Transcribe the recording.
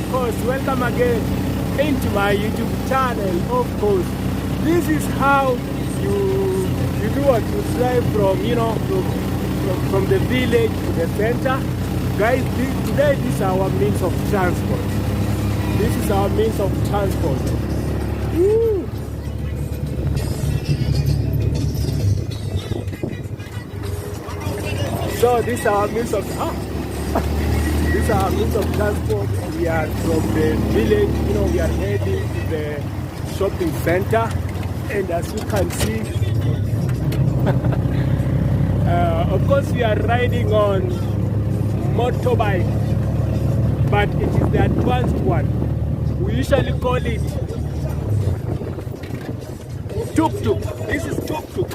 of course, welcome again into my YouTube channel. Of course, this is how you do what you drive from, you know, from the village to the center. Guys, today this is our means of transport. This is our means of transport. Woo. So this is our means of this is our means of transport. We are from the village, you know, we are heading to the shopping center, and as you can see, of course we are riding on motorbike, but it is the advanced one. We usually call it tuk-tuk. This is tuk-tuk.